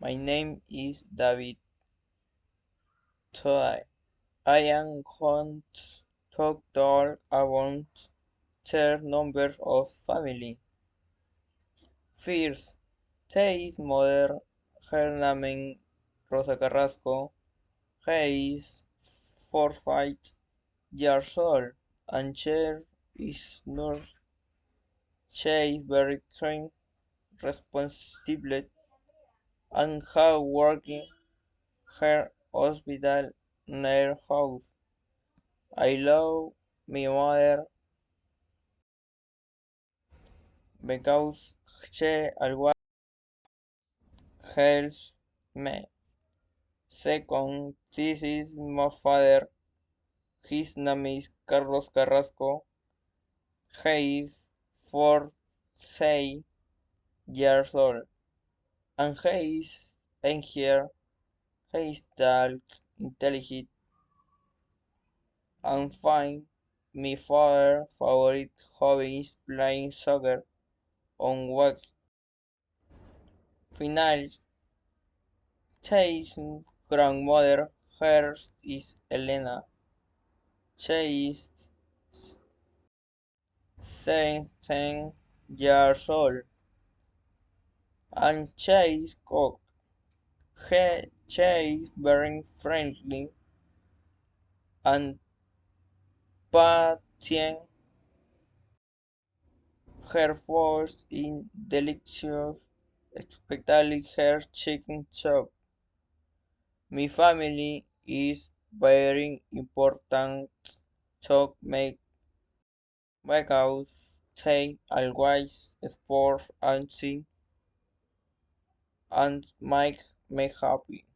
My name is David. Today, I am going to talk about third numbers of family. First, Theis mother, her name Rosa Carrasco. He is 45 years old, and she is nurse. She is very kind, responsible, and hard working. Her hospital near house. I love my mother because she always helps me. Second, this is my father. His name is Carlos Carrasco. He is 46 years old, and he is here. He is tall, intelligent, and fine. My father's favorite hobby is playing soccer on week. Finally, Chase' grandmother, hers is Elena. She is 17 years old, and she is cook. She is very friendly and patient. Her food is delicious, especially her chicken chop. My family is very important to me because they always support and sing and make me happy.